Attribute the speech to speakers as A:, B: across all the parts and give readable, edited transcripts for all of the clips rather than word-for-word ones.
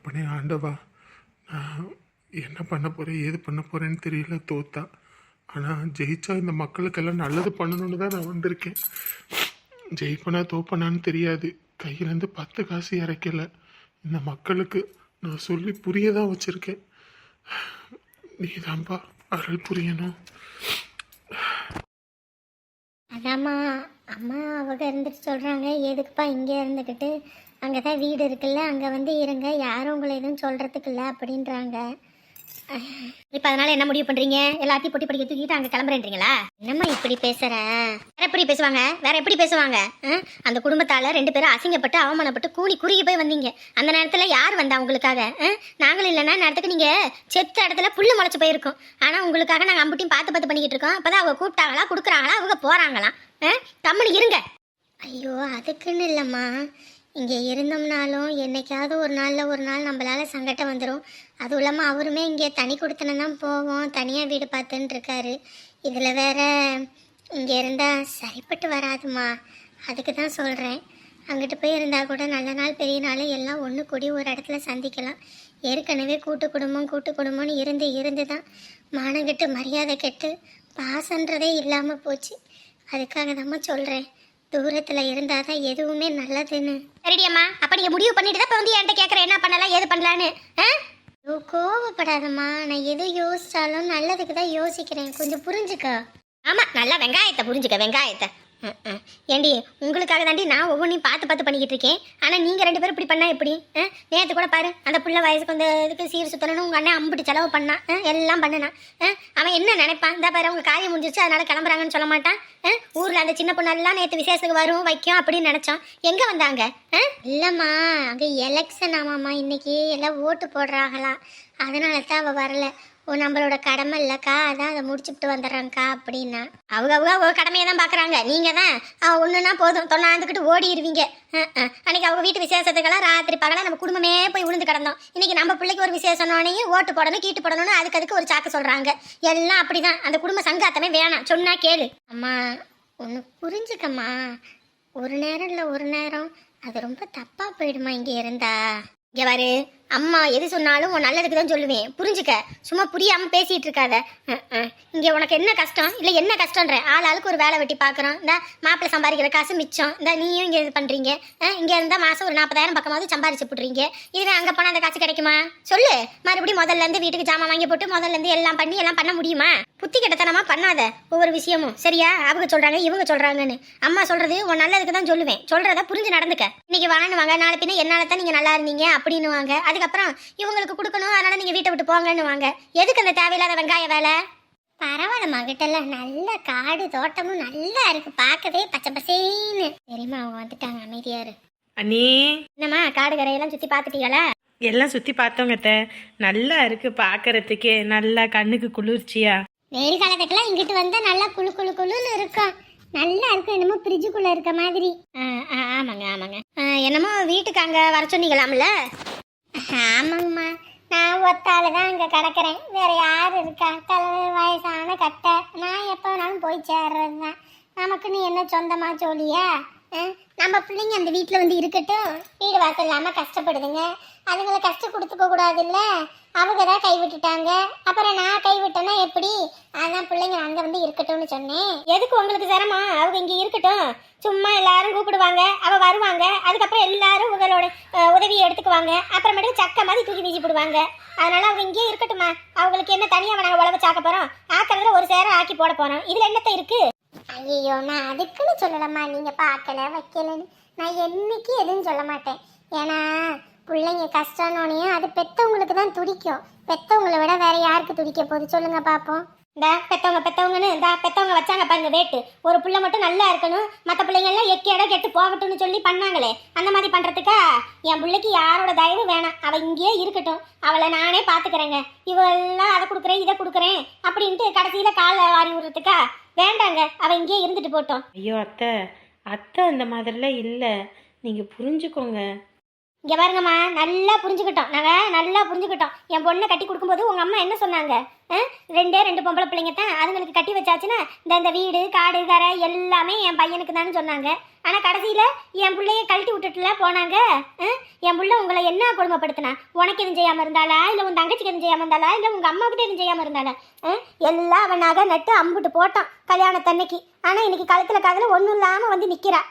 A: அப்பனே ஆண்டவா, நான் என்ன பண்ண போகிறேன் ஏது பண்ண போகிறேன்னு தெரியல. தோத்தா ஆனால் ஜெயிச்சா இந்த மக்களுக்கெல்லாம் நல்லது பண்ணணும்னு தான் நான் வந்திருக்கேன். ஜெயிப்பனா தோப்பனான்னு தெரியாது, கையிலேருந்து 10 காசு இறைக்கல. இந்த மக்களுக்கு நான் சொல்லி புரிய தான் வச்சுருக்கேன். நீ தான்ப்பா அருள் புரியணும்.
B: அதாம்மா, அம்மா அவங்க இருந்துட்டு சொல்கிறாங்க, எதுக்குப்பா இங்கே இருந்துக்கிட்டு, அங்கே தான் வீடு இருக்குல்ல, அங்கே வந்து இருங்க, யாரும் உங்களை எதுவும் சொல்கிறதுக்கு இல்லை அப்படின்றாங்க. இப்போ அதனால் என்ன முடிவு பண்ணுறீங்க? எல்லாத்தையும் பொட்டி படிக்க தூக்கிட்டு அங்கே கிளம்புறேன்றீங்களா? என்னம்மா இப்படி பேசுகிற? வேற எப்படி பேசுவாங்க? வேற எப்படி பேசுவாங்க? அந்த குடும்பத்தால் 2 பேரும் அசிங்கப்பட்டு அவமானப்பட்டு கூனி குறுகி போய் வந்தீங்க. அந்த நேரத்தில் யார் வந்தா உங்களுக்காக? நாங்களும் இல்லைன்னா நேரத்துக்கு நீங்கள் செத்த இடத்துல புல்லு முளைச்சி போயிருக்கோம். ஆனால் உங்களுக்காக நாங்கள் அம்புட்டியும் பார்த்து பண்ணிக்கிட்டு இருக்கோம். அப்போ தான் அவங்க கூப்பிட்டாங்களா, கொடுக்குறாங்களா, அவங்க போகிறாங்களாம். கம்முன்னு இருங்க. ஐயோ, அதுக்குன்னு இல்லைம்மா, இங்கே இருந்தோம்னாலும் என்னைக்காவது ஒரு நாள் நம்மளால் சங்கடம் வந்துடும். அதுவும் இல்லாமல் அவருமே இங்கே தனி கொடுத்தன தான் போவோம், தனியாக வீடு பார்த்துன்னு இருக்காரு. இதில் வேற இங்கே இருந்தால் சரிப்பட்டு வராதுமா, அதுக்கு தான் சொல்கிறேன். அங்கிட்டு போய் இருந்தால் கூட நல்ல நாள் பெரிய நாள் எல்லாம் ஒன்று கூடி ஒரு இடத்துல சந்திக்கலாம். ஏற்கனவே கூட்டு குடும்பம்னு இருந்து தான் மானங்கெட்டு மரியாதை கெட்டு பாசன்றதே இல்லாமல் போச்சு. அதுக்காக தாம்மா சொல்கிறேன், தூரத்தில் இருந்தால் தான் எதுவுமே நல்லதுன்னு. சரிடியம்மா, அப்போ நீங்கள் முடிவு பண்ணிட்டு தான் இப்போ வந்து என்கிட்ட கேட்குறேன் என்ன பண்ணலாம் ஏது பண்ணலான்னு. கோவப்படாதம்மா, நான் எது யோசிச்சாலும் நல்லதுக்கு தான் யோசிக்கிறேன், கொஞ்சம் புரிஞ்சுக்க. ஆமாம், நல்லா வெங்காயத்தை புரிஞ்சுக்க, வெங்காயத்தை. ஏண்டி, உங்களுக்காக தாண்டி நான் ஒவ்வொன்றையும் பார்த்து பண்ணிக்கிட்டு இருக்கேன். ஆனால் நீங்கள் 2 பேரும் இப்படி பண்ணால் எப்படி? நேற்று கூட பாரு, அந்த பிள்ளை வயசுக்கு வந்து இதுக்கு சீர் சுற்றணும்னு உங்கள் அண்ணன் அம்பிட்டு செலவு பண்ணான், எல்லாம் பண்ணினான். அவன் என்ன நினைப்பான்? இந்த பாரு, அவங்க காரியம் முடிஞ்சிருச்சு அதனால கிளம்புறாங்கன்னு சொல்ல மாட்டான். ஊரில் அந்த சின்ன பொண்ணெல்லாம் நேற்று விசேஷத்துக்கு வரும் வைக்கும் அப்படின்னு நினச்சோம். எங்கே வந்தாங்க? இல்லைம்மா, அங்கே எலெக்ஷன் ஆமாம்மா, இன்னைக்கு எல்லாம் ஓட்டு போடுறாங்களாம், அதனால தான் அவள் வரல. நம்மளோட கடமை இல்லைக்கா, அதான் அதை முடிச்சுட்டு வந்துடுறாங்க்கா அப்படின்னா. அவங்க கடமையை தான் பார்க்குறாங்க. நீங்கள் தான் ஒன்றுனா போதும் தொண்ணாந்துக்கிட்டு ஓடிடுவீங்க. அன்றைக்கி அவங்க வீட்டு விசேஷத்துக்கெல்லாம் ராத்திரி பகலாக நம்ம குடும்பமே போய் விழுந்து கிடந்தோம். இன்றைக்கி நம்ம பிள்ளைக்கு ஒரு விசேஷனோனையும் ஓட்டு போடணும் கீட்டு போடணும்னு அதுக்கு ஒரு சாக்கு சொல்கிறாங்க. எல்லாம் அப்படி தான். அந்த குடும்ப சங்காத்தமே வேணாம், சொன்னா கேளு. அம்மா, ஒன்று புரிஞ்சுக்கம்மா, ஒரு நேரம் இல்லை ஒரு நேரம் அது ரொம்ப தப்பாக போயிடுமா இங்கே இருந்தா. இங்கே பாரு, அம்மா எது சொன்னாலும் உன் நல்லதுக்கு தான் சொல்லுவேன், புரிஞ்சுக்க. சும்மா புரியாமல் பேசிகிட்டு இருக்காத. இங்கே உனக்கு என்ன கஷ்டம்? இல்லை என்ன கஷ்டன்ற? ஆளுக்கு ஒரு வேலை வெட்டி பார்க்குறோம். இந்த மாப்பிள்ளை சம்பாதிக்கிற காசு மிச்சம். இந்த நீயும் இங்கே இது பண்ணுறீங்க. இங்கே இருந்தால் மாதம் ஒரு 40,000 பக்கமாவது சம்பாதிச்சு போட்டுறீங்க. இதுவே அங்கே போனால் அந்த காசு கிடைக்குமா? சொல்லு. மறுபடியும் முதல்லேருந்து வீட்டுக்கு ஜாமான் வாங்கி போட்டு முதல்லேருந்து எல்லாம் பண்ண முடியுமா? புத்தி கிட்டத்தனமாக பண்ணாத ஒவ்வொரு விஷயமும், சரியா? அவங்க சொல்கிறாங்க இவங்க சொல்கிறாங்கன்னு. அம்மா சொல்கிறது உன் நல்லதுக்கு தான் சொல்லுவேன், சொல்கிறத புரிஞ்சு நடந்துக்க. இன்னைக்கு வாங்குவாங்க, நாளை பின்ன என்னால் தான் நீங்கள் நல்லா இருந்தீங்க அப்படின்னு வாங்க. அதுக்கப்புறம் இவங்களுக்கு கொடுக்கணும், அதனால நீங்கள் வீட்டை விட்டு போங்கன்னு வாங்க. எதுக்கு அந்த தேவையில்லாத வெங்காய வேலை? பரவாயில்லம்மா, கிட்டலாம் நல்ல காடு தோட்டமும் நல்லா இருக்கு, பார்க்கவே பச்சை பசேன்னு. சரிம்மா, அவங்க வந்துட்டாங்க, அமைதியாரு.
C: அண்ணி,
B: என்னம்மா காடு கரையெல்லாம் சுற்றி பார்த்துட்டீங்களா?
C: எல்லாம் சுற்றி பார்த்தோங்க. நல்லா இருக்கு பார்க்கறதுக்கே, நல்லா கண்ணுக்கு குளிர்ச்சியா.
B: வெயில் காலத்துக்கெல்லாம் இங்கிட்டு வந்தால் நல்லா குளுன்னு இருக்கும், நல்லா இருக்கும், என்னமோ ஃப்ரிட்ஜுக்குள்ளே இருக்க மாதிரி. ஆமாங்க. என்னமோ வீட்டுக்கு அங்கே வர சொன்னீங்களாம்ல? ஆமாங்கம்மா, நான் ஒத்தால தான் அங்கே கிடக்கிறேன், வேற யார் இருக்கா? வயசான கட்டை, நான் எப்போ வேணாலும் போய் சேர்றது தான். நமக்குன்னு என்ன சொந்தமா சொல்லியா? நம்ம பிள்ளைங்க அந்த வீட்டில் வந்து இருக்கட்டும், வீடு வாசல் இல்லாமல் கஷ்டப்படுதுங்க, அதுங்களை கஷ்டம் கொடுத்துக்க கூடாதுல்ல. அவங்க தான் கைவிட்டுட்டாங்க, அப்புறம் நான் கைவிட்டேன்னா எப்படி? அதான் பிள்ளைங்க அங்கே வந்து இருக்கட்டும்னு சொன்னேன். எதுக்கு உங்களுக்கு சிரமம்? அவங்க இங்கே இருக்கட்டும், சும்மா எல்லாரும் கூப்பிடுவாங்க, அவள் வருவாங்க, அதுக்கப்புறம் எல்லாரும் உங்களோட உதவியை எடுத்துக்குவாங்க, அப்புறமேட்டு சக்கை மாதிரி தூக்கி வீசி போடுவாங்க. அதனால அவங்க இங்கேயே இருக்கட்டுமா? அவங்களுக்கு என்ன தனியாக நாங்கள் உழவு சாக்க போகிறோம்? ஆக்கிறதுல ஒரு சேரம் ஆக்கி போட போகிறோம், இதில் என்னத்தை இருக்குது? ஐயோ, நான் அதுக்குன்னு சொல்லலாமா, நீங்கள் பார்க்கல வைக்கலன்னு நான் என்னைக்கு எதுவும் சொல்ல மாட்டேன். ஏன்னா பிள்ளைங்க கஷ்டம்னோனையும் அது பெற்றவங்களுக்கு தான் துடிக்கும், பெற்றவங்களை விட வேற யாருக்கு துடிக்க போகுது சொல்லுங்க பார்ப்போம். இந்த பெற்றவங்கன்னு இந்த பெற்றவங்க வச்சாங்க பாருங்க வேட்டு, ஒரு பிள்ளை மட்டும் நல்லா இருக்கணும், மற்ற பிள்ளைங்கள்லாம் எக்கேட கெட்டு போகட்டும்னு சொல்லி பண்ணாங்களே, அந்த மாதிரி பண்ணுறதுக்கா? என் பிள்ளைக்கு யாரோட தயவு வேணாம், அவள் இங்கேயே இருக்கட்டும், அவளை நானே பார்த்துக்கிறேங்க. இவெல்லாம் அதை கொடுக்குறேன் இதை கொடுக்குறேன் அப்படின்ட்டு கடைசியில் காலை வாரி விடுறதுக்கா? வேண்டாங்க, அவள் இங்கேயே இருந்துட்டு போட்டோம்.
C: ஐயோ அத்தை அந்த மாதிரிலாம் இல்லை, நீங்கள் புரிஞ்சுக்கோங்க.
B: இங்கே பாருங்கம்மா, நல்லா புரிஞ்சுக்கிட்டோம். நாங்கள் நல்லா புரிஞ்சுக்கிட்டோம். என் பொண்ணை கட்டி கொடுக்கும்போது உங்கள் அம்மா என்ன சொன்னாங்க? ரெண்டே 2 பொம்பளை பிள்ளைங்க தான், அதுங்களுக்கு கட்டி வச்சாச்சுன்னா இந்த வீடு காடு கரை எல்லாமே என் பையனுக்கு தானே சொன்னாங்க. ஆனால் கடைசியில் என் பிள்ளைய கழட்டி விட்டுட்டுல போனாங்க. என் பிள்ளை உங்களை என்ன கொடுமைப்படுத்தினா? உனக்கு எதுவும் செய்யாமல் இருந்தாளா, இல்லை உன் தங்கச்சிக்கு எதுவும் செய்யாமல் இருந்தாளா, இல்லை உங்கள் அம்மாவுக்கு எதுவும் செய்யாமல் இருந்தாளா? எல்லாம் அவன் நகை நட்டு அம்புட்டு போட்டான் கல்யாணத்தன்னைக்கு. ஆனால் இன்னைக்கு கழுத்தில் காதில் ஒன்றும் இல்லாமல் வந்து நிற்கிறா.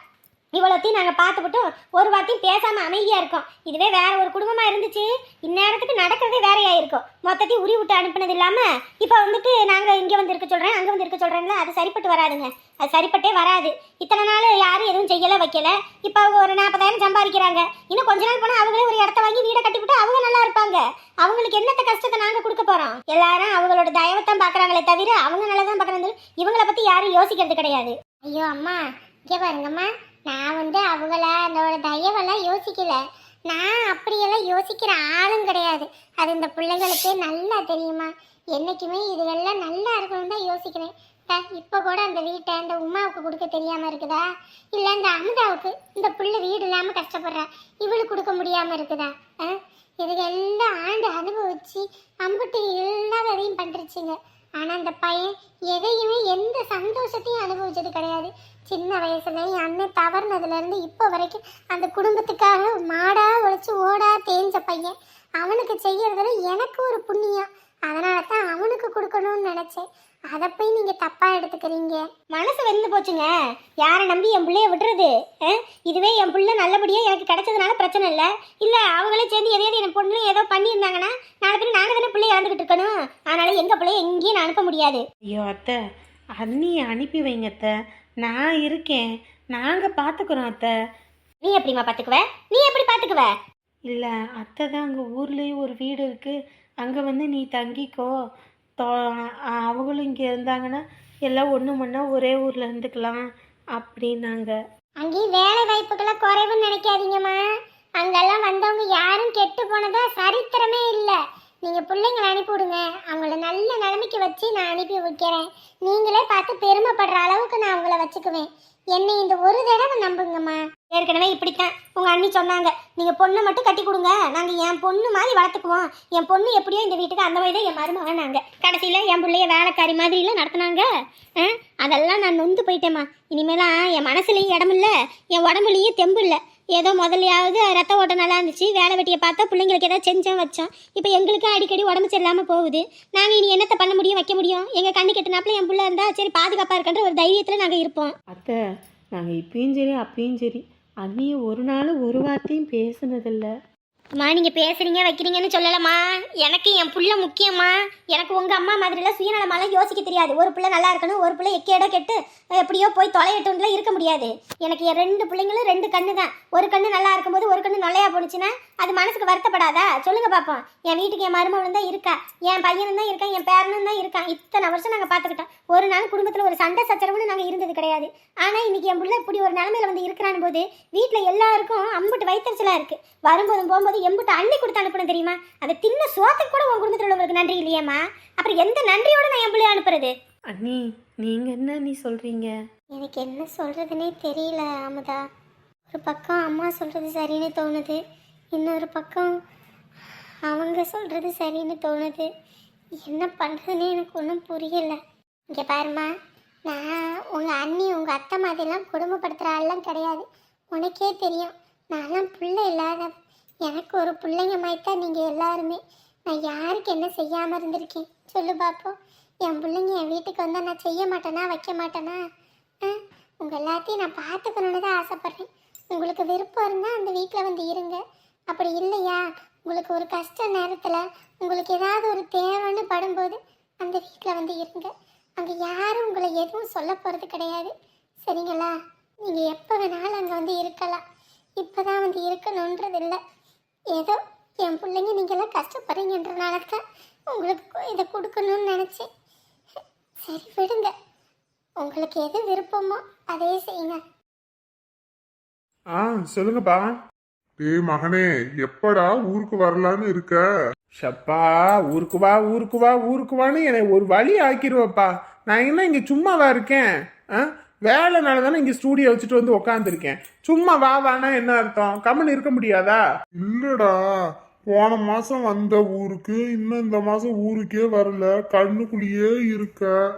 B: இவ்வளோத்தையும் நாங்கள் பார்த்துக்கிட்டோம், ஒரு வார்த்தையும் பேசாமல் அமைதியாக இருக்கோம். இதுவே வேற ஒரு குடும்பமாக இருந்துச்சு, இந்நேரத்துக்கு நடக்கிறதே வேறையாக இருக்கும். மொத்தத்தையும் உரி விட்டு அனுப்பினது இல்லாமல் இப்போ வந்துட்டு நாங்கள் இங்கே வந்து இருக்க சொல்கிறேன், அங்கே வந்து இருக்க சொல்கிறேன்ல, அது சரிப்பட்டு வராதுங்க. அது சரிப்பட்டே வராது. இத்தனை நாள் யாரும் எதுவும் செய்யலை வைக்கல. இப்போ அவங்க ஒரு 40,000 சம்பாதிக்கிறாங்க. இன்னும் கொஞ்ச நாள் போனால் அவங்களே ஒரு இடத்த வாங்கி வீடை கட்டிவிட்டு அவங்க நல்லா இருப்பாங்க. அவங்களுக்கு என்னத்த கஷ்டத்தை நாங்கள் கொடுக்க போகிறோம்? எல்லாரும் அவங்களோட தயவத்தான் பார்க்குறாங்களே தவிர அவங்க நல்லா தான் பார்க்குறாங்க. இவங்களை பற்றி யாரும் யோசிக்கிறது கிடையாது. ஐயோ அம்மா, இங்கே பாருங்கம்மா, நான் வந்து அவங்கள அதோட தயவெல்லாம் யோசிக்கல. நான் அப்படியெல்லாம் யோசிக்கிற ஆளும் கிடையாது. அது இந்த பிள்ளைங்களுக்கு நல்லா தெரியுமா. என்றைக்குமே இதுவெல்லாம் நல்லா இருக்கணும்னு தான் யோசிக்கிறேன். இப்போ கூட அந்த வீட்டை இந்த உமாவுக்கு கொடுக்க தெரியாமல் இருக்குதா, இல்லை இந்த அமுதாவுக்கு இந்த பிள்ளை வீடு இல்லாமல் கஷ்டப்படுறா, இவளுக்கு கொடுக்க முடியாமல் இருக்குதா? இதுக்கெல்லாம் ஆண்டு அனுபவிச்சு அம்புட்டு இல்லாததையும் பண்ணிருச்சுங்க. ஆனால் அந்த பையன் எதையுமே எந்த சந்தோஷத்தையும் அனுபவிச்சது கிடையாது. சின்ன வயசுல என் அண்ணன் தவறுனதுலேருந்து இப்போ வரைக்கும் அந்த குடும்பத்துக்காக மாடா உழைச்சி ஓடா தேஞ்ச பையன். அவனுக்கு செய்யறதுல எனக்கு ஒரு புண்ணியம். அதனால தான் அவனுக்கு கொடுக்கணும்னு நினச்சேன். அதை போய் நீங்கள் தப்பாக எடுத்துக்கிறீங்க. மனசு வெந்து போச்சுங்க. யாரை நம்பி என் பிள்ளைய விட்டுறது? இதுவே என் பிள்ளை நல்லபடியாக எனக்கு கிடைச்சதுனால பிரச்சனை இல்லை. இல்லை அவங்களே சேர்ந்து எதையாவது என் பொண்ணு ஏதோ பண்ணியிருந்தாங்கன்னா நாளை பிறகு நாங்கள் தானே பிள்ளைய இழந்துக்கிட்டு இருக்கணும். அதனால் எங்கள் பிள்ளைய எங்கேயும் நான் அனுப்ப முடியாது.
C: ஐயோ அத்தை, அண்ணியை அனுப்பி வைங்க அத்தை, நான் இருக்கேன், நாங்கள் பார்த்துக்குறோம் அத்தை.
B: நீ எப்படிமா பார்த்துக்குவ? நீ எப்படி பார்த்துக்குவ?
C: இல்லை அத்தை தான் அங்கே ஊர்லேயே ஒரு வீடு இருக்குது, அங்கே வந்து நீ தங்கிக்கோ. அவங்களும் இங்கே இருந்தாங்கன்னா எல்லாம் ஒன்று மண்ணா ஒரே ஊரில் இருந்துக்கலாம் அப்படின்னாங்க.
B: அங்கேயும் வேலை வாய்ப்புக்கெல்லாம் குறைவுன்னு நினைக்காதீங்கம்மா. அங்கெல்லாம் வந்தவங்க யாரும் கெட்டு போனதா சரித்திரமே இல்லை. நீங்கள் பிள்ளைங்களை அனுப்பிவிடுங்க, அவங்கள நல்ல நிலைமைக்கு வச்சு நான் அனுப்பி வைக்கிறேன். நீங்களே பார்த்து பெருமைப்படுற அளவுக்கு நான் அவங்கள வச்சுக்குவேன். என்னை இந்த ஒரு தடவை நம்புங்கம்மா. ஏற்கனவே இப்படித்தான் உங்கள் அண்ணி சொன்னாங்க, நீங்கள் பொண்ணை மட்டும் கட்டி கொடுங்க, நாங்கள் என் பொண்ணு மாதிரி வளர்த்துக்குவோம். என் பொண்ணு எப்படியோ இந்த வீட்டுக்கு அந்த மாதிரி தான் என் மருமகன். நாங்கள் கடைசியில் என் பிள்ளைய வேலைக்காரி மாதிரிலாம் நடத்துனாங்க. அதெல்லாம் நான் நொந்து போயிட்டேம்மா. இனிமேலாம் என் மனசுலேயும் இடமில்ல, என் உடம்புலேயும் தெம்பு இல்லை. ஏதோ முதல்லையாவது ரத்த ஓட்டம் நல்லா இருந்துச்சு, வேலை வெட்டியை பார்த்தா பிள்ளைங்களுக்கு ஏதாவது செஞ்சோம் வச்சோம். இப்போ எங்களுக்கும் அடிக்கடி உடம்பு சரியில்லாமல் போகுது. நாங்கள் இனி என்னத்தை பண்ண முடியும், வைக்க முடியும்? எங்கள் கண்ணு கெட்டினாப்புல என் பிள்ளை இருந்தால் சரி பாதுகாப்பாக இருக்கின்ற ஒரு தைரியத்தில் நாங்கள் இருப்போம்.
C: அத்தை, நாங்கள் இப்பயும் சரி அப்பயும் சரி அண்ணியை ஒரு நாள் ஒரு வார்த்தையும் பேசுனதில்லை.
B: அம்மா, நீங்கள் பேசுகிறீங்க வைக்கிறீங்கன்னு சொல்லலம்மா. எனக்கு என் பிள்ளை முக்கியம்மா. எனக்கு உங்கள் அம்மா மாதிரிலாம் சுயநலமாலாம் யோசிக்க தெரியாது. ஒரு பிள்ளை நல்லா இருக்கணும், ஒரு பிள்ளை எக்கேடோ கெட்டு எப்படியோ போய் தொலையட்டும்லாம் இருக்க முடியாது. எனக்கு என் 2 பிள்ளைங்களும் 2 கண்ணு தான். ஒரு கண்ணு நல்லா இருக்கும்போது ஒரு கண்ணு நொல்லையா போணுச்சுன்னா அது மனசுக்கு வருத்தப்படாதா? சொல்லுங்க பார்ப்போம். என் வீட்டுக்கு என் மருமகனும் தான் இருக்கா, என் பையனும் தான் இருக்கான், என் பேரனும் தான் இருக்கான். இத்தனை வருஷம் நாங்கள் பார்த்துக்கிட்டோம். ஒரு நாள் குடும்பத்தில் ஒரு சண்டை சச்சரவுன்னு நாங்கள் இருந்தது கிடையாது. ஆனால் இன்னைக்கு என் பிள்ளை இப்படி ஒரு நிலமையில வந்து இருக்கிறான் போது வீட்டில் எல்லாருக்கும் அம்புட்டு வயிற்றுச்சலாக இருக்குது. வரும்போதும் போகும்போது எம்புட்டு அள்ளி கொடுத்து அனுப்பணும் தெரியுமா? அதை தின்ன சோத்துக்கு கூட உன் குடும்பத்தில் உள்ளவங்களுக்கு நன்றி இல்லையேம்மா. அப்புறம் எந்த நன்றியோட நான் என் பிள்ளைய அனுப்புறது?
C: அண்ணி, நீங்கள் என்ன நீ சொல்கிறீங்க?
B: எனக்கு என்ன சொல்கிறதுனே தெரியல அமுதா. ஒரு பக்கம் அம்மா சொல்கிறது சரின்னு தோணுது, இன்னொரு பக்கம் அவங்க சொல்கிறது சரின்னு தோணுது. என்ன பண்ணுறதுன்னு எனக்கு ஒன்றும் புரியலை. இங்கே பாருமா, நான் உங்கள் அண்ணி உங்கள் அத்தை மாதிரிலாம் குடும்பப்படுத்துகிற ஆள்லாம் கிடையாது. உனக்கே தெரியும், நான்லாம் பிள்ளை இல்லாத, எனக்கு ஒரு பிள்ளைங்க மாதிரி தான் நீங்கள் எல்லாருமே. நான் யாருக்கு என்ன செய்யாமல் இருந்திருக்கேன் சொல்லு பார்ப்போம். என் பிள்ளைங்க என் வீட்டுக்கு வந்தால் நான் செய்ய மாட்டேனா, வைக்க மாட்டேனா? உங்கள் எல்லாத்தையும் நான் பார்த்துக்கணுன்னு தான் ஆசைப்பட்றேன். உங்களுக்கு விருப்பம் இருந்தால் அந்த வீட்டில் வந்து இருங்க. அப்படி இல்லையா, உங்களுக்கு ஒரு கஷ்ட நேரத்தில் உங்களுக்கு ஏதாவது ஒரு தேவைன்னு படும்போது அந்த வீட்டில் வந்து இருங்க. அங்கே யாரும் உங்களை எதுவும் சொல்ல போகிறது கிடையாது, சரிங்களா? நீங்கள் எப்போ வேணாலும் அங்கே வந்து இருக்கலாம். இப்போ தான் வந்து இருக்கணுன்றது இல்லை. ஏதோ என் பிள்ளைங்க நீங்கள்லாம் கஷ்டப்படுறீங்கன்றனால தான் உங்களுக்கு இதை கொடுக்கணும்னு நினச்சேன். சரி விடுங்க, உங்களுக்கு எது விருப்பமோ அதே செய்யுங்க.
A: சொல்லுங்கப்பா.
D: டேய் மகனே, எப்படா ஊருக்கு வரலான்னு இருக்க?
A: ஷப்பா, ஊருக்கு வா ஊருக்கு வா ஊருக்கு வான்னு என்னை ஒரு வழி ஆக்கிடுவப்பா. நான் என்ன இங்கே சும்மாவா இருக்கேன்? வேலைனால தானே இங்கே ஸ்டூடியோ வச்சுட்டு வந்து உக்காந்துருக்கேன். சும்மா வா வானா என்ன அர்த்தம்? கம்முன்னு இருக்க முடியாதா?
D: இல்லடா, போன மாசம் வந்த ஊருக்கு இன்னும் இந்த மாசம் ஊருக்கே வரல, கண்ணுக்குள்ளேயே இருக்க.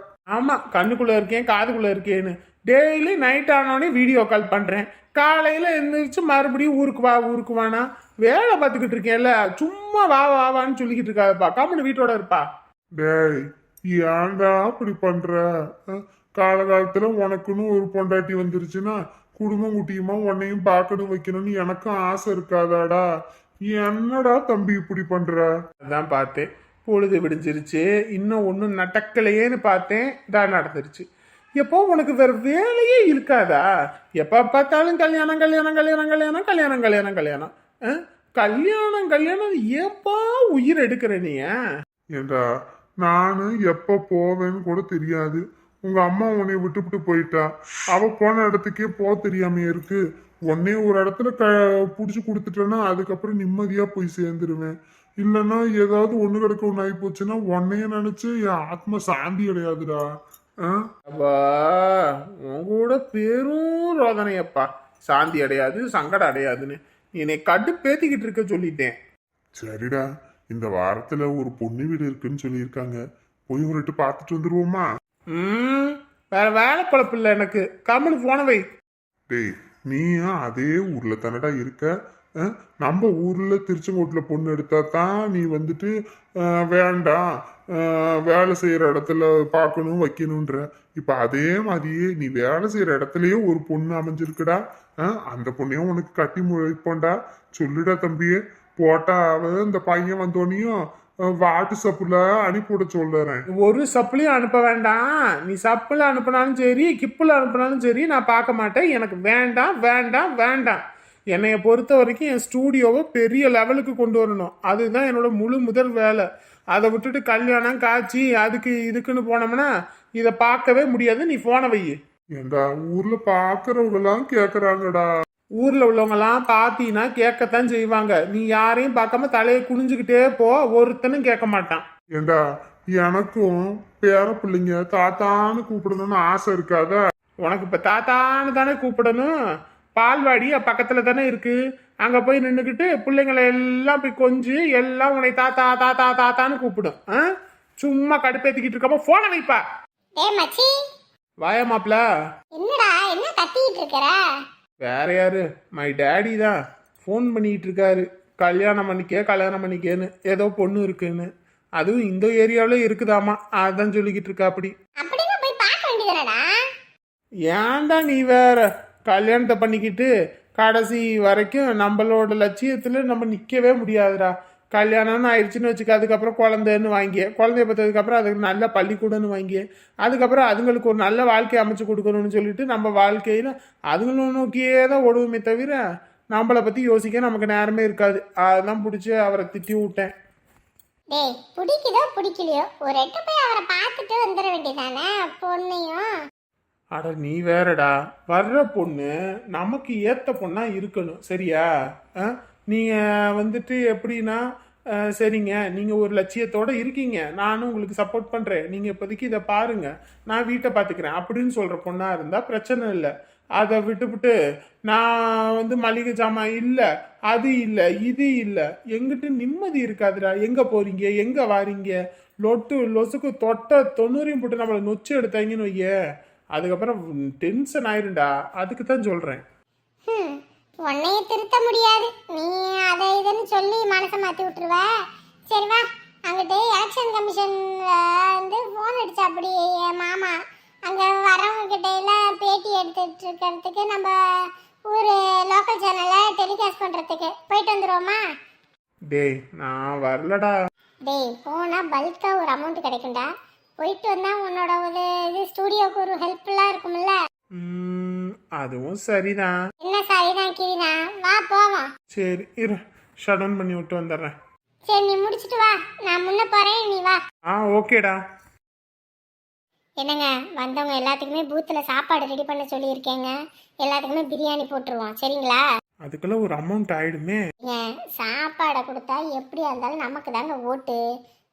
A: ஆமா, கண்ணுக்குள்ள இருக்கேன் காதுக்குள்ள இருக்கேன்னு டெய்லி நைட் ஆனோடனே வீடியோ கால் பண்றேன். காலையில எழுந்திரிச்சு மறுபடியும் ஊருக்கு வானா வேலை பார்த்துக்கிட்டு இருக்கேன்ல. சும்மா வா வான்னு சொல்லிக்கிட்டு இருக்காதுப்பா. கம்முன்னு வீட்டோட இருப்பா.
D: டேய், ஏன்டா அப்படி பண்ற? காலகாலத்துல உனக்குன்னு ஒரு பொண்டாட்டி வந்துருச்சுன்னா குடும்பம் குட்டியுமா உன்னையும் பார்க்கணும் வைக்கணும்னு எனக்கும் ஆசை இருக்காதாடா? என்னடா தம்பி இப்படி பண்ற?
A: அதான் பார்த்தேன், பொழுது விடிஞ்சிருச்சு, இன்னும் ஒன்றும் நடக்கலையேன்னு பார்த்தேன், தான் நடந்துருச்சு. எப்போ உனக்கு வேற வேலையே இருக்காதா? எப்போ பார்த்தாலும் கல்யாணம் கல்யாணம் கல்யாணம் கல்யாணம் கல்யாணம் கல்யாணம் கல்யாணம் கல்யாணம் கல்யாணம். ஏப்பா உயிர் எடுக்கிற நீ?
D: ஏண்டா, நானு எப்ப போவேன்னு கூட தெரியாது. உங்க அம்மா உன்னை விட்டுவிட்டு போயிட்டா. அவ போன இடத்துக்கே தெரியாம இருக்கு. உன்னே ஒரு இடத்துல புடிச்சு கொடுத்துட்டேன்னா அதுக்கப்புறம் நிம்மதியா போய் சேர்ந்துருவேன். இல்லைன்னா ஏதாவது ஒண்ணு கிடக்க ஒண்ணு ஆகி போச்சுன்னா உன்னைய நினைச்சு என் ஆத்ம சாந்தி அடையாதுடா.
A: அப்பா உன் கூட பெரும் ரோதனையப்பா. சாந்தி அடையாது சங்கடம் அடையாதுன்னு என்னை கடுப்பேத்திக்கிட்டு இருக்க சொல்லிட்டேன்.
D: சரிடா, இந்த வாரத்துல ஒரு பொண்ணு வீடு இருக்குன்னு சொல்லியிருக்காங்க. போய் ஒரு பார்த்துட்டு வந்துருவோமா?
A: வேற வேலை குழப்பம் இல்லை எனக்கு. கம்முனு போன வை.
D: டேய், நீயும் அதே ஊர்ல தானடா இருக்க. நம்ம ஊர்ல திருச்செங்கோட்டுல பொண்ணு எடுத்தா தான் நீ வந்துட்டு வேண்டாம், வேலை செய்யற இடத்துல பார்க்கணும் வைக்கணும்ன்ற. இப்ப அதே மாதிரியே நீ வேலை செய்யற இடத்துலயே ஒரு பொண்ணு அமைஞ்சிருக்குடா. அந்த பொண்ணையும் உனக்கு கட்டி வைப்போண்டா. சொல்லுடா தம்பியே. போட்டா இந்த பையன் வந்தோனையும் வாட்ஸ்அப்ல அனுப்பிவிட சொல்றேன்.
A: ஒரு சப்புலையும் அனுப்ப வேண்டாம். நீ சப்புல அனுப்பினாலும் சரி கிப்புல அனுப்பினாலும் சரி நான் பார்க்க மாட்டேன். எனக்கு வேண்டாம் வேண்டாம் வேண்டாம். என்னைய பொறுத்த வரைக்கும் என் ஸ்டூடியோவை பெரிய லெவலுக்கு கொண்டு வரணும். அதுதான் என்னோட முதல் வேலை. அதை விட்டுட்டு கல்யாணம் காட்சி அதுக்கு இதுக்குன்னு போனோம்னா இதை பார்க்கவே முடியாது. நீ போன வை.
D: ஏண்டா, ஊர்ல பாக்குறவங்க எல்லாம் கேக்குறாங்கடா.
A: ஊர்ல உள்ளவங்கலாம் பார்த்தீங்கன்னா கேட்கத்தான் செய்வாங்க. நீ யாரையும் பார்க்காம தலையை குனிஞ்சுக்கிட்டே போ, ஒருத்தனும் கேட்க மாட்டான்.
D: ஏண்டா, எனக்கும் பேர பிள்ளைங்க தாத்தான்னு கூப்பிடணும்னு ஆசை இருக்காதா?
A: உனக்கு இப்ப தாத்தான்னு தானே கூப்பிடணும். பால்வாடி பக்கத்துல தானே இருக்கு. அங்க போய் நின்றுக்கிட்டு பிள்ளைங்களை எல்லாம் போய் கொஞ்சி எல்லாம் உன்னை தாத்தா தாத்தா தாத்தான்னு கூப்பிடும். சும்மா கடுப்பேத்திக்கிட்டு இருக்காம போன வைப்பா.
B: ஏ மச்சி,
A: வாயா மாப்ள.
B: என்னடா என்ன கத்திக்கிட்டு இருக்கற?
A: வேற யாரு, மை டேடி தான் ஃபோன் பண்ணிட்டு இருக்காரு. கல்யாணம் பண்ணிக்கேன்னு ஏதோ பொண்ணு இருக்குன்னு. அதுவும் இந்த ஏரியாவில இருக்குதாமா. அதான் சொல்லிக்கிட்டு இருக்கா.
B: அப்படின்னா போய் பார்க்க வேண்டியதுனடா.
A: ஏன்டா நீ வேற கல்யாணத்தை பண்ணிக்கிட்டு கடைசி வரைக்கும் நம்மளோட லட்சியத்துல நம்ம நிக்கவே முடியாதுடா. கல்யாணம்னு ஆயிடுச்சுன்னு வச்சுக்க, அதுக்கப்புறம் குழந்தைன்னு வாங்கிய குழந்தைய பார்த்ததுக்கப்புறம் அதுக்கு நல்ல பள்ளிக்கூடம்னு வாங்கிய அதுக்கப்புறம் அதுங்களுக்கு ஒரு நல்ல வாழ்க்கையை அமைச்சு கொடுக்கணும்னு சொல்லிட்டு நம்ம வாழ்க்கையில அதுங்களும் நோக்கியே தான் ஓடுவோமே தவிர நம்மளை பத்தி யோசிக்க நமக்கு நேரமே இருக்காது. அதெல்லாம் பிடிச்சி அவரை திட்டி விட்டேன்.
B: டேய், பிடிக்குதோ பிடிக்கலையோ ஒரு எட்டு போய் அவரை பார்த்துட்டு வந்துட வேண்டியதானே பொண்ணையும்.
A: அட நீ வேறடா, வர்ற பொண்ணு நமக்கு ஏத்த பொண்ணா இருக்கணும். சரியா? நீங்க வந்துட்டு எப்படின்னா சரிங்க, நீங்க ஒரு லட்சியத்தோட இருக்கீங்க, நானும் உங்களுக்கு சப்போர்ட் பண்றேன், நீங்க இப்போதைக்கு இதை பாருங்க, நான் வீட்டை பாத்துக்கிறேன் அப்படின்னு சொல்ற பொண்ணா இருந்தா பிரச்சனை இல்லை. அதை விட்டுவிட்டு நான் வந்து மளிகை ஜாமான் இல்லை, அது இல்லை, இது இல்லை, எங்கிட்ட நிம்மதி இருக்காதுடா. எங்க போறீங்க எங்க வாரீங்க லொட்டு லொசுக்கு தொட்ட 90 போட்டு நம்மளை நொச்சு எடுத்தாங்கன்னு வைய, அதுக்கப்புறம் டென்ஷன் ஆயிருண்டா. அதுக்கு தான் சொல்றேன்.
B: உன்னைய திருத்த முடியாது. நீ அதை இதுன்னு சொல்லி மனசை மாற்றி விட்டுருவ. சரி வா, அங்கிட்டு எலெக்ஷன் கமிஷன் வந்து ஃபோன் அடிச்சா அப்படி என் மாமா அங்கே வரவங்க கிட்ட எல்லாம் பேட்டி எடுத்துட்டு இருக்கிறதுக்கு நம்ம ஊர் லோக்கல் சேனலில் டெலிகாஸ்ட் பண்ணுறதுக்கு போயிட்டு வந்துடுவோமா?
A: டேய் நான் வரலடா.
B: டேய் போனால் பல்காக ஒரு அமௌண்ட் கிடைக்கும்டா. போயிட்டு வந்தால் உன்னோட ஒரு இது ஸ்டூடியோவுக்கு ஒரு ஹெல்ப்ஃபுல்லாக இருக்கும்ல.
A: அதுவும் சரிதான்.
B: என்ன சரிதான் கிரினா, வா போவோம்.
A: சரி இரு, ஷட் டவுன் பண்ணி விட்டு வந்துடுறேன்.
B: சரி நீ முடிச்சிட்டு வா, நான் முன்ன போறேன், நீ வா.
A: ஓகேடா.
B: என்னங்க, வந்தவங்க எல்லாத்துக்குமே பூத்தில் சாப்பாடு ரெடி பண்ண சொல்லியிருக்கேங்க. எல்லாத்துக்குமே பிரியாணி போட்டுருவோம் சரிங்களா?
A: அதுக்குள்ள ஒரு அமௌண்ட் ஆயிடுமே.
B: சாப்பாடை கொடுத்தா எப்படியா இருந்தாலும் நமக்கு தாங்க ஓட்டு.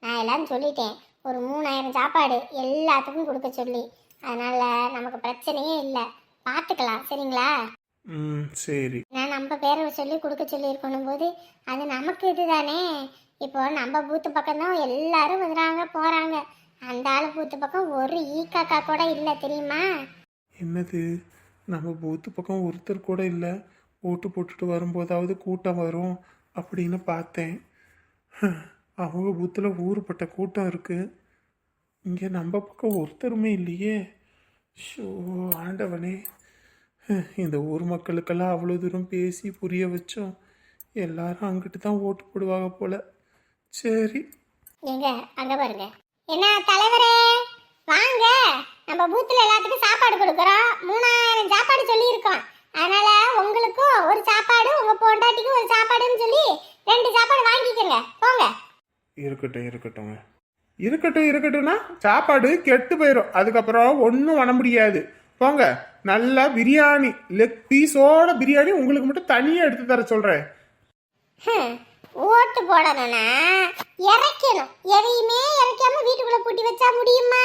B: நான் எல்லாரும் சொல்லிட்டேன், ஒரு 3000 சாப்பாடு எல்லாத்துக்கும் கொடுக்க சொல்லி. அதனால நமக்கு பிரச்சனையே இல்லை, பார்த்துக்கலாம். சரிங்களா?
A: ம் சரி.
B: நான் நம்ம பேரை சொல்லி கொடுக்க சொல்லியிருக்கணும் போது அது நமக்கு இதுதானே. இப்போ நம்ம பூத்து பக்கம் தான் எல்லாரும் வந்துறாங்க போகிறாங்க. அந்த ஆள் பூத்து பக்கம் ஒரு ஈக்காக்கா கூட இல்லை, தெரியுமா?
A: என்னது, நம்ம பூத்து பக்கம் ஒருத்தர் கூட இல்லை, ஓட்டு போட்டுட்டு வரும்போதாவது கூட்டம் வரும் அப்படின்னு பார்த்தேன். அவங்க பூத்தில் ஊருப்பட்ட கூட்டம் இருக்குது, இங்கே நம்ம பக்கம் ஒருத்தருமே இல்லையே. ஷோ ஆண்டவனே, இந்த ஊர் மக்களுக்கெல்லாம் அவ்வளோ தூரம் பேசி புரிய வச்சோம், எல்லாரும் அங்கிட்டு தான் ஓட்டு போடுவாங்க போல. சரி.
B: எங்க அங்க பாருங்க. என்ன தலைவரே, வாங்க. நம்ம பூத்துல எல்லாத்துக்கும் சாப்பாடு கொடுக்குறோம். 3000 சாப்பாடு சொல்லியிருக்கோம். அதனால உங்களுக்கும் ஒரு சாப்பாடு, உங்க பொண்டாட்டிக்கும் ஒரு சாப்பாடுன்னு சொல்லி 2 சாப்பாடு வாங்கிக்கோங்க. போங்க.
A: இருக்கட்டும் இருக்கட்டும்ங்க, இருக்கட்டும்னா சாப்பாடு கெட்டு போயிடும், அதுக்கப்புறம் ஒன்றும் பண்ண முடியாது. போங்க, நல்லா பிரியாணி, லெக் பீஸோட பிரியாணி உங்களுக்கு மட்டும் தனியாக எடுத்து தர சொல்கிறேன்.
B: ஓட்டு போடணும்னா இறைக்கணும். எதையுமே இறைக்காம வீட்டுக்குள்ள பூட்டி வச்சா முடியுமா?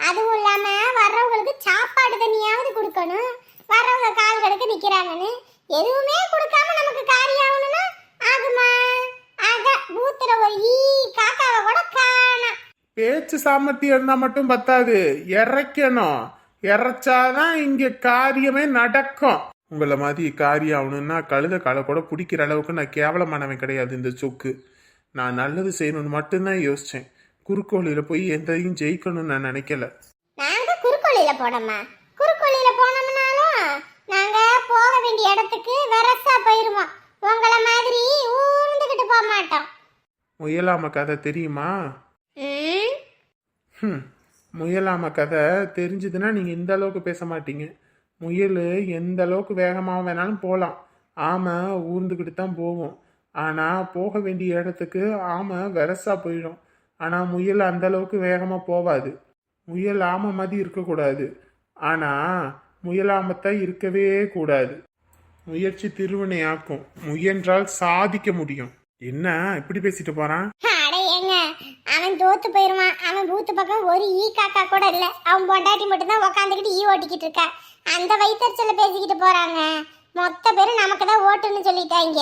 B: அதுவும் இல்லாம வர்றவங்களுக்கு சாப்பாடு தனியாவது கொடுக்கணும். வர்றவங்க கால் கடுக்க நிக்கிறாங்கன்னு எதுவுமே கொடுக்காம நமக்கு காரியம் ஆகணும்னா ஆகுமா? ஆக பூத்துல ஒரு ஈ காக்காவை கூட காணோம்.
A: பேச்சு சாமர்த்தியம் இருந்தால் மட்டும் பத்தாது, இறைக்கணும். இறைச்சாதான் இங்கே காரியமே நடக்கும். உங்களை மாதிரி காரியம் ஆகணும்னா கழுத காலை கூட பிடிக்கிற அளவுக்கு நான் கேவலமானவன் கிடையாது. இந்த சொக்கு நான் நல்லது செய்யணும்னு மட்டும்தான் யோசித்தேன். குறுக்கோளியில் போய் எந்தையும் ஜெயிக்கணும்னு நான் நினைக்கல.
B: நாங்க குறுக்கோளியில போனோமா? குறுக்கோளியில போனோம்னாலும் நாங்க போக வேண்டிய இடத்துக்கு வெரசா போயிருவோம். உங்களை மாதிரி ஊர்ந்துகிட்டு போக மாட்டோம்.
A: முயலாம கதை தெரியுமா? முயலாம கதை தெரிஞ்சதுன்னா நீங்கள் இந்த அளவுக்கு பேச மாட்டீங்க. முயல் எந்த அளவுக்கு வேகமாக வேணாலும் போகலாம், ஆமை ஊர்ந்துக்கிட்டு தான் போகும். ஆனால் போக வேண்டிய இடத்துக்கு ஆமை வெரசா போயிடும். ஆனால் முயல் அந்த அளவுக்கு வேகமாக போகாது. முயல் ஆமை மாதிரி இருக்கக்கூடாது, ஆனால் முயலாமத்தான் இருக்கவே கூடாது. முயற்சி திருவினையாக்கும், முயன்றால் சாதிக்க முடியும். என்ன இப்படி பேசிட்டு போறான்?
B: அட ஏங்க, அவன் தோத்து போயிருவான். அவன் பூத்து பக்கம் ஒரு ஈ காக்கா கூட இல்ல. அவன் பொண்டாட்டி மட்டும் தான் உக்காந்துக்கிட்டு ஈ ஓட்டிக்கிட்டு இருக்கா. அந்த வயிற்றுச்சல பேசிக்கிட்டு போறாங்க. மொத்த பேரும் நமக்கு தான் ஓட்டுன்னு சொல்லிட்டாங்க.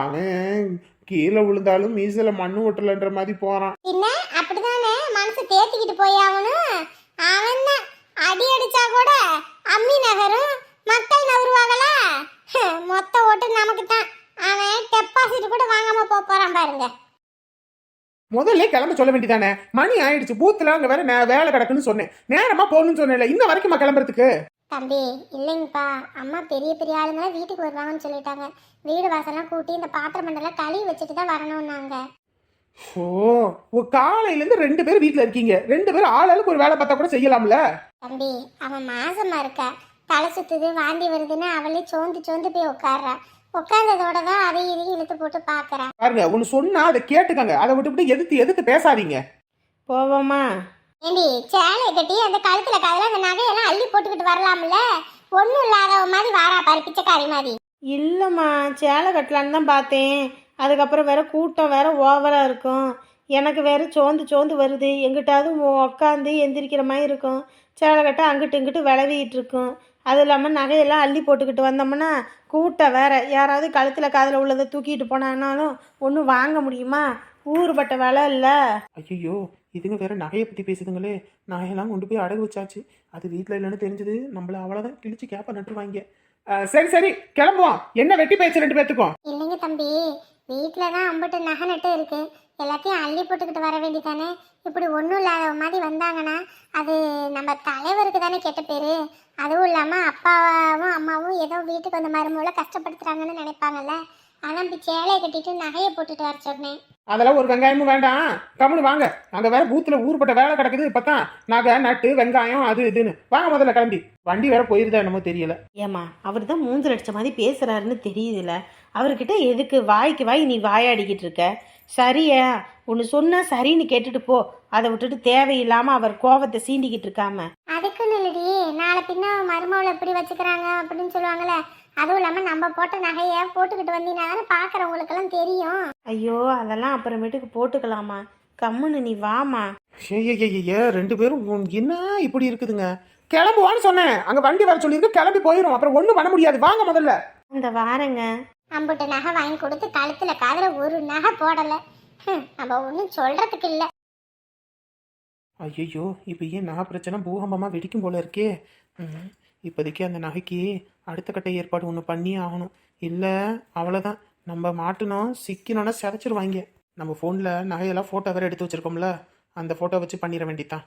A: அவன் கீழே விழுந்தாலும் மீசல மண்ணு ஓட்டலன்ற மாதிரி போறான்.
B: என்ன அப்படிதானே மனசு தேத்திக்கிட்டு போயாவணும். அவன் தான் அடி அடிச்சா கூட அம்மி நகரும், மக்கள் நகருவாங்களா? மொத்த ஓட்டு நமக்கு தான். அவன் டெபாசிட் கூட வாங்காம போறான் பாருங்க.
A: முதல்ல கிளம்ப சொல்ல வேண்டியதானே, மணி ஆயிடுச்சு, பூத்துல அங்க வேற வேலை கிடக்குன்னு சொன்னேன், நேரமா போகணும்னு சொன்னேன்ல, இன்ன வரைக்குமா கிளம்புறதுக்கு?
B: தம்பி இல்லைங்கப்பா, அம்மா பெரிய பெரிய ஆளுங்க வீட்டுக்கு வருவாங்கன்னு சொல்லிட்டாங்க. வீடு வாசலாம் கூட்டி இந்த பாத்திரம் மண்டலம் கழுவி வச்சுட்டு தான் வரணும்னாங்க.
A: ஓ, காலையில இருந்து 2 பேர் வீட்டுல இருக்கீங்க, 2 பேரும் ஆளாளுக்கு ஒரு வேலை பார்த்தா கூட செய்யலாம்ல.
B: தம்பி அவன் மாசமா இருக்கா, தலை சுத்துது வாந்தி வருதுன்னு அவளே சோந்து சோந்து போய் உட்கார்றா. உட்கார்ந்ததோட தான் அதையும் இதையும் இழுத்து போட்டு பாக்குறா.
A: பாருங்க, ஒன்னு சொன்னா அதை கேட்டுக்கங்க, அதை விட்டு எதிர்த்து பேசாதீங்க.
C: போவோமா?
B: ஏண்டி சேலை கட்டி அந்த கழுத்துல காதுல அந்த நகையெல்லாம் அள்ளி போட்டுக்கிட்டு வரலாம்ல? ஒன்றும் இல்லாத மாதிரி வாரா பாரு, பிச்சைக்காரி மாதிரி.
C: இல்லைம்மா, சேலை கட்டலான்னு தான் பார்த்தேன். அதுக்கப்புறம் வேற கூட்டம் வேற ஓவராக இருக்கும். எனக்கு வேற சோந்து வருது. எங்கிட்டாவது உட்காந்து எந்திரிக்கிற மாதிரி இருக்கும். சேலை கட்ட அங்கிட்டு இங்கிட்டு விளவிட்டு இருக்கும். அது இல்லாமல் நகையெல்லாம் அள்ளி போட்டுக்கிட்டு வந்தோம்னா கூட்டம் வேற. யாராவது கழுத்தில் காதில் உள்ளதை தூக்கிட்டு போனானாலும் ஒன்றும் வாங்க முடியுமா? ஊறுபட்ட வேலை இல்லை.
A: ஐயோ, இதுங்க வேற நகையை பற்றி பேசுதுங்களே. நகையெல்லாம் கொண்டு போய் அடகு வச்சாச்சு, அது வீட்டில் இல்லைன்னு தெரிஞ்சது நம்மள அவ்வளோதான் கிழிச்சு கேப்ப நட்டுருவாங்க. சரி கிளம்புவோம். என்ன வெட்டி பேச்சு 2 பேத்துக்கும்?
B: இல்லைங்க தம்பி, வீட்டில் தான் அம்பிட்டு நகை நட்டு இருக்கு, எல்லாத்தையும் அள்ளி போட்டுக்கிட்டு வர வேண்டியதானே. இப்படி ஒன்றும் இல்லாத மாதிரி வந்தாங்கன்னா அது நம்ம தலைவருக்கு தானே கெட்ட பேரு. அதுவும் இல்லாமல் அப்பாவும் அம்மாவும் ஏதோ வீட்டுக்கு வந்த மருமகளை கஷ்டப்படுத்துறாங்கன்னு நினைப்பாங்கல்ல. ஆனால் இப்படி சேலையை கட்டிட்டு நகையை போட்டுட்டு வர சொன்னேன்.
A: அதெல்லாம் ஒரு வெங்காயமும் வேண்டாம், கம்முனு வாங்க. அங்கே வேற பூத்தில் ஊர்பட்ட வேலை கிடக்குது. இப்போத்தான் நகை நட்டு வெங்காயம் அது இதுன்னு வாங்க. முதல்ல கிளம்பி, வண்டி வேற போயிருந்தா என்னமோ தெரியல.
C: ஏம்மா, அவர் தான் மூஞ்சில் அடிச்ச மாதிரி பேசுறாருன்னு தெரியுதுல்ல. அவர்கிட்ட எதுக்கு வாய்க்கு வாய் நீ வாயாடிக்கிட்டு இருக்க? சரியா, ஒன்று சொன்னா சரின்னு கேட்டுட்டு போ. அதை விட்டுட்டு தேவையில்லாமல் அவர் கோவத்தை சீண்டிக்கிட்டு இருக்காம.
B: அதுக்குன்னு இல்லடி, நாளை பின்ன மருமகளை எப்படி வச்சுக்கிறாங்க அப்படின்னு சொல்லுவாங்கல்ல. அதுவும் இல்லாமல் நம்ம போட்ட நகையை போட்டுக்கிட்டு வந்தீங்கன்னா தானே பார்க்குறவங்களுக்கெல்லாம் தெரியும்.
C: ஐயோ, அதெல்லாம் அப்புறமேட்டுக்கு போட்டுக்கலாமா? கம்முன்னு நீ வாமா.
E: ஏ 2 பேரும் என்ன இப்படி இருக்குதுங்க? கிளம்புவான்னு சொன்னேன். அங்கே வண்டி வர சொல்லியிருக்கு, கிளம்பி போயிடும். அப்புறம் ஒன்றும் பண்ண முடியாது. வாங்க முதல்ல.
C: இந்த வாரங்க.
B: அம்புட்டு நகை வாங்கி கொடுத்து கழுத்துல காதுல ஒரு நகை போடல. நம்ம ஒன்றும் சொல்றதுக்கு இல்லை.
E: ஐயோ, இப்போ ஏன் நகை பிரச்சனை பூகம்பமாக வெடிக்கும் போல இருக்கே. இப்போதைக்கு அந்த நகைக்கு அடுத்த கட்ட ஏற்பாடு ஒன்று பண்ணி ஆகணும். இல்லை அவ்வளோதான், நம்ம மாட்டினோம் சிக்கினோன்னா சிதைச்சிருவாங்க. நம்ம ஃபோனில் நகையெல்லாம் ஃபோட்டோ வேறு எடுத்து வச்சுருக்கோம்ல, அந்த ஃபோட்டோ வச்சு பண்ணிட வேண்டியதான்.